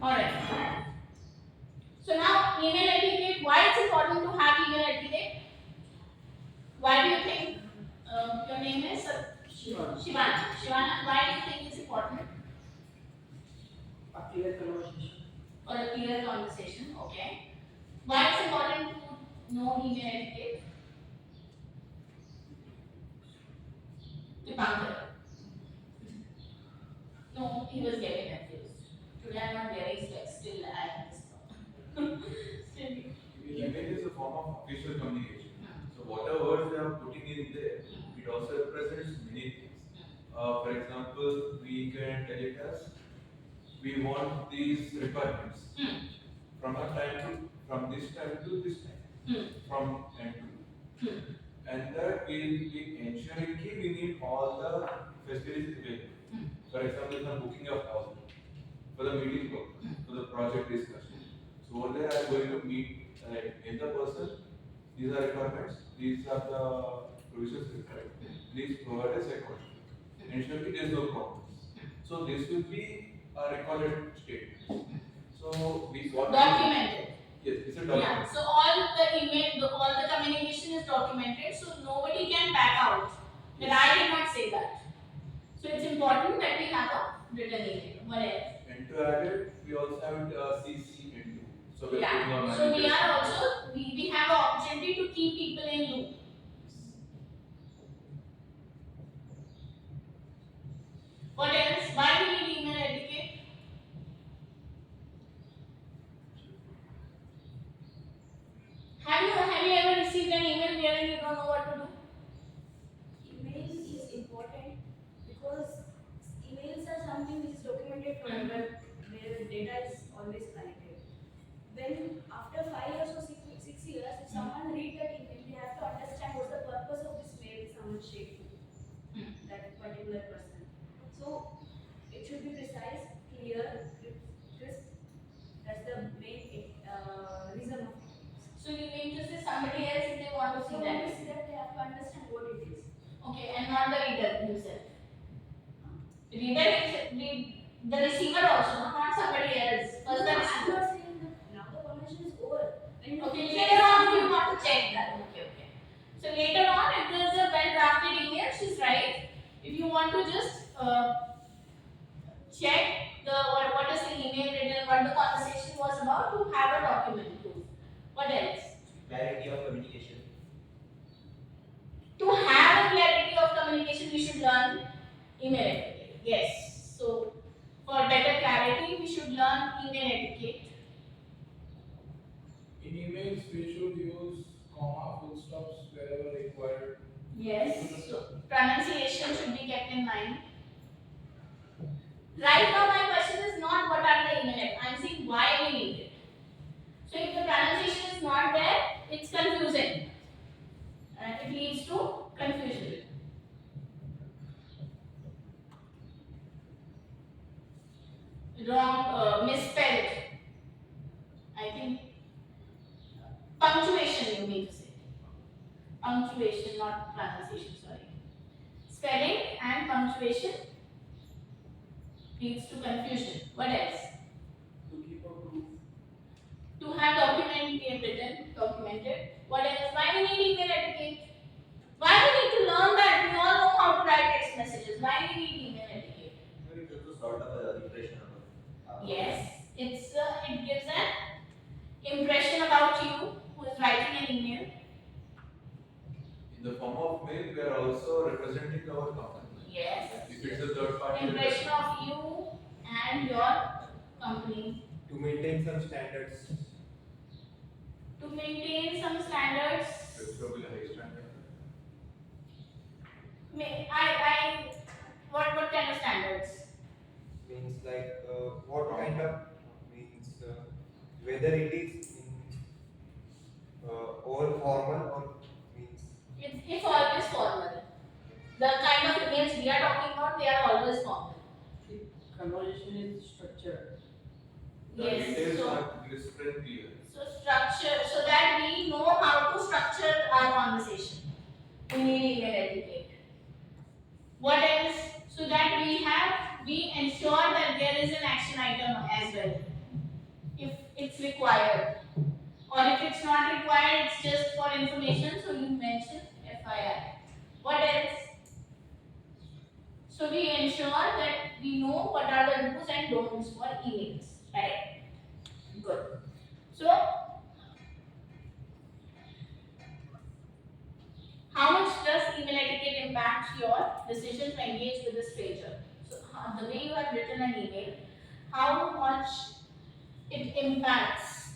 Alright. So now email etiquette. Why it's important to have email etiquette? Why do you think your name is Shivana. Shivana? Shivana, why do you think it's important? A clear conversation. Or a clear conversation, okay. Why it's important to know email etiquette? Dipankar. No, he was getting confused. Today I'm not wearing specs, still I have this problem. Still. Email is a form of official communication. So whatever words they are putting in there, it also represents many things. For example, we can tell it as we want these requirements from from this time to this time, from and to, and that we ensuring ki we need all the facilities available. For example, if I'm booking a house for the meeting work, for the project discussion. So over there, I'm going to meet in the person. These are requirements. These are the provisions required. Please provide us accordingly. Ensure there is no problems. So this will be a recorded statement. So we what Documented. Yes, it's a document. Yeah. So all the email, all the communication is documented. So nobody can back out. That I did not say that. So it's important that we have a written email. What else? And to add it, we also have CC and do. So we're putting Yeah. our So we managers. are also we have an opportunity to keep people in loop. What else? Why do we need email etiquette? Have you ever received an email wherein you don't know what to do? Email is important because emails are something which is documented forever, where data is always connected. When after 5 years or 6 years, if someone read that email, they have to understand what's the purpose of this mail someone shared to that particular person. So it should be precise, clear, crisp. That's the main reason of it. So you mean to say somebody else if they want to see So that? only that they have to understand what it is. Okay, and not the reader himself. Reader is the receiver also, not somebody else. First the I'm receiver. not saying that now the conversation is over. Okay, later on you want to check that. Okay. So later on, if there is a well drafted email, she's right. If you want to just check what is the email written, what the conversation was about, to have a document proof. What else? Clarity of communication. To have a clarity of communication, we should learn email etiquette. Yes. So for better clarity, we should learn email etiquette. In emails, we should use comma, full stops wherever required. Yes. So pronunciation should be kept in mind. Right now, my question is not what are the email. I'm saying why we need it. So if the pronunciation is not there, it's confusing. It leads to confusion. Wrong, misspelled. I think punctuation you mean to say. Punctuation, not pronunciation, sorry. Spelling and punctuation leads to confusion. What else? To keep a proof. To have documented. What else? Why we need email etiquette? Why we need to learn that? We all know how to write text messages. Why we need email etiquette? Maybe just to sort of a impression of Yes, it gives an impression about you who is writing an email. In the form of mail, we are also representing our company. Yes. If it's a third party. Impression of you and your company. to maintain some standards. To maintain some standards. Preferably high standard. What kind of standards? Means like what kind of means whether it is in all formal or means It's always formal. The kind of emails we are talking about, they are always formal. Conversation is structured. The Yes. details So, are crisp and clear. so structure, so that we know how to structure our conversation. We need email etiquette. What else? So that we ensure that there is an action item as well. it's required. Or if it's not required, it's just for information, so you mention FYI. What else? So we ensure that we know what are the do's and don'ts for emails, right? Good. So, how much does email etiquette impact your decision to engage with a stranger? So, the way you have written an email, how much it impacts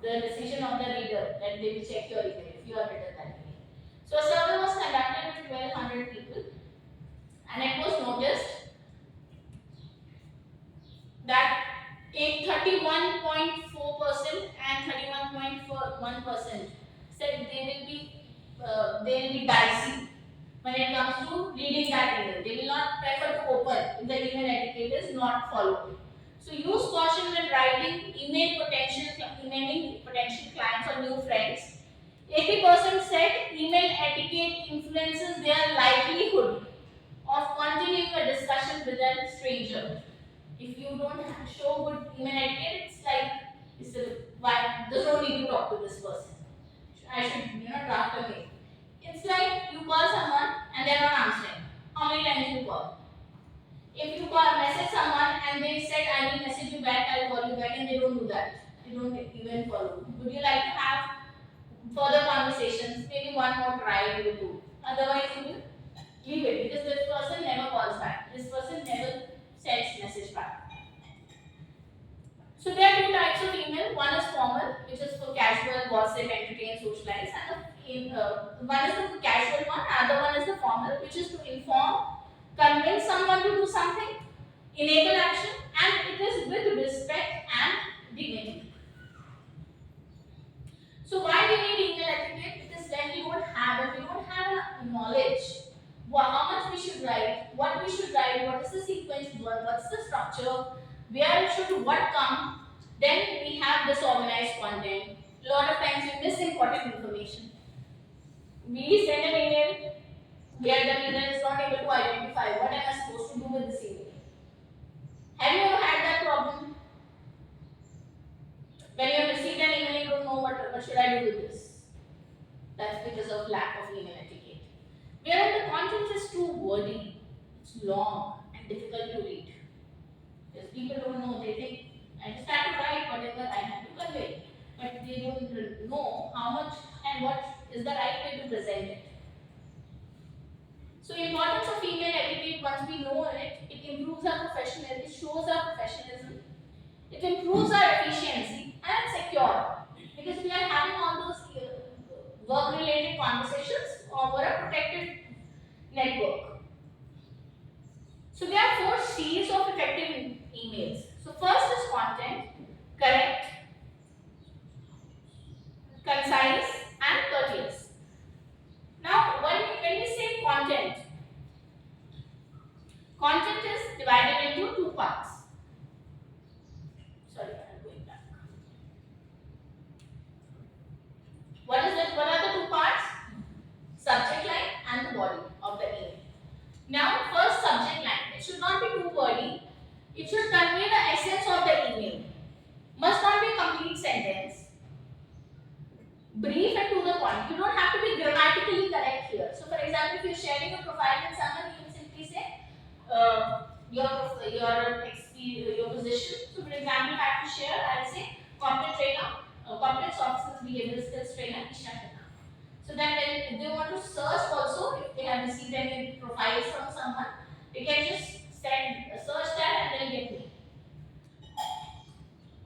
the decision of the reader that they will check your email if you have written that email. So, a survey was conducted with 1200 people, and it was noticed that 31.4% and 31.1% said they will be dicey when it comes to reading that email. They will not prefer to open if the email etiquette is not followed. So use caution when writing emailing potential clients or new friends. 80% said email etiquette influences their likelihood of continuing a discussion with a stranger. If you don't show good email etiquette, it's like, why there's no need to talk to this person. I should, draft a mail. It's like you call someone and they're not answering. How many times you call? If you message someone and they said, I will message you back, I'll call you back, and they don't do that. They don't even follow. Would you like to have further conversations? Maybe one more try you will do. Otherwise, you will leave it because this person never calls back. This person never sends message back. So there are two types of email. One is formal, which is for casual, gossip, entertain, socialize, and one is the casual one. Other one is the formal, which is to inform, convince someone to do something, enable action, and it is with respect and dignity. So why we need email etiquette? Because when we don't have knowledge, how much we should write, what we should write, what is the sequence, what's the structure, where should what come, then we have disorganized content. A lot of times we miss important information. We send an email where the reader is not able to identify what am I supposed to do with this email. Have you ever had that problem? When you have received an email, you don't know what should I do with this. That's because of lack of email etiquette. Where the content is too wordy, it's long and difficult to read. Because people don't know, they think, I just have to write whatever I have to convey. But they don't know how much and what is the right way to present it. So importance of email etiquette, once we know it, it improves our professionalism, it shows our professionalism, it improves our efficiency, and it's secure. Because we are having all those work-related conversations over a protected network. So there are 4 C's of effective emails. So first is content, correct, concise, and courteous. Now, when we say content is divided into 2 parts. Sorry, I'm going back. What are the 2 parts? Subject line and the body of the email. Now, first subject line. It should not be too wordy. It should convey the essence of the email. Must not be a complete sentence. Brief and to the point. You don't have to be grammatically correct here. So, for example, if you're sharing a profile with someone, you will simply say your position. So, for example, if I have to share, I'll say corporate trainer, corporate soft skills behavioral skills trainer, Isha Khanna. So that when they want to search also, if they have received any profiles from someone, they can just search that and they'll get me.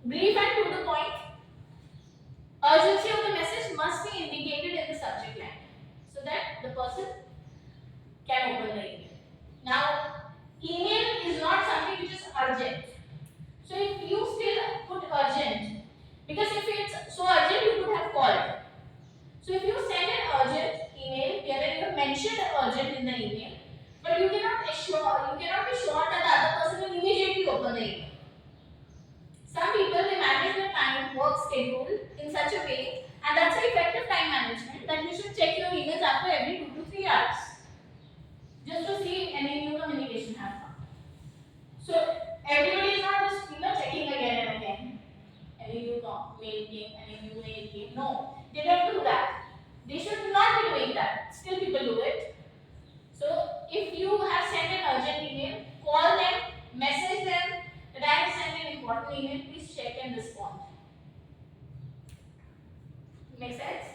Brief and to the point. Urgency of the message must be indicated in the subject line so that the person can open the email. Now, email is not something which is urgent. So if you still put urgent, because if it's so urgent, you could have called. So if you send an urgent email, wherein you have mentioned urgent in the email, but you cannot be sure that the other person will immediately open the email. Some people, they manage their time, work schedule in such a way, and that's an effective time management, that you should check your emails after every 2 to 3 hours, just to see any new communication has come. So everybody is not just checking again and again any new mail came and a new mail came. No, they don't do that. They should not be doing that. Still, people do it. So, if you have sent an urgent email, call them, message them that I have sent an important email. Please check and respond. Make sense?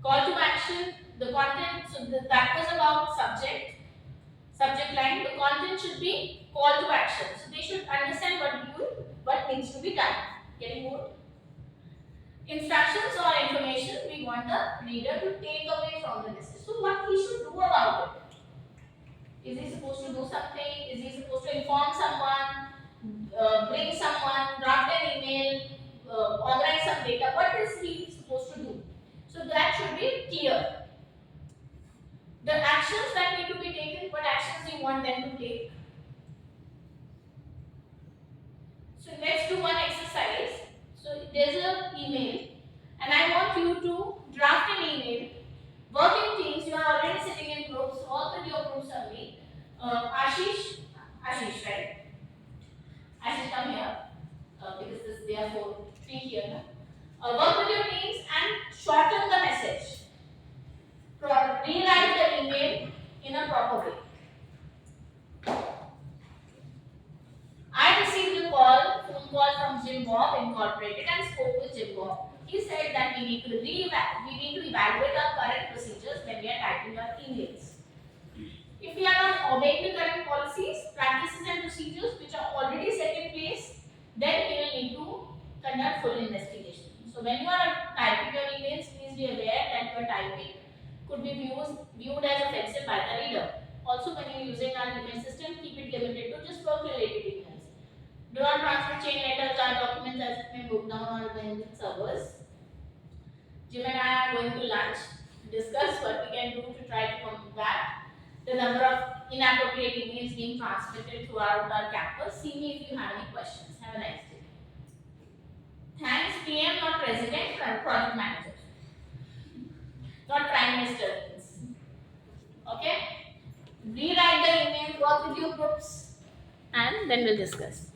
Call to action. The content. So that was about subject line. The content should be call to action. So they should understand what needs to be done. Getting more instructions or information we want the reader to take away from the message. So what he should do about it? Is he supposed to do something? Is he supposed to inform someone? Bring someone? Draft an email? Organize some data? What is he supposed to do? So that should be clear. The actions that need to be taken, what actions you want them to take. So let's do one exercise. So there's an email and I want you to draft an email. Work in teams, you are already sitting in groups, work with your groups only. Ashish, right? Ashish, come here. Because there are three here. Work with your teams and shorten the message. Rewrite the email in a proper way. I received a phone call from Jim Bob Incorporated and spoke with Jim Bob. He said that we need to evaluate our current procedures when we are typing our emails. If we are not obeying the current policies, practices and procedures which are already set in place, then we will need to conduct full investigation. So when you are typing your emails, please be aware that your typing could be viewed as offensive by the reader. Also, when you are using our email system, keep it limited to just work-related emails. Do not transfer chain letters or documents as it may move down or when servers. Jim and I are going to lunch to discuss what we can do to try to combat the number of inappropriate emails being transmitted throughout our campus. See me if you have any questions. Have a nice day. Thanks, PM, not President, Project Manager. Not Prime Minister. Okay? Rewrite the email, work with your groups, and then we'll discuss.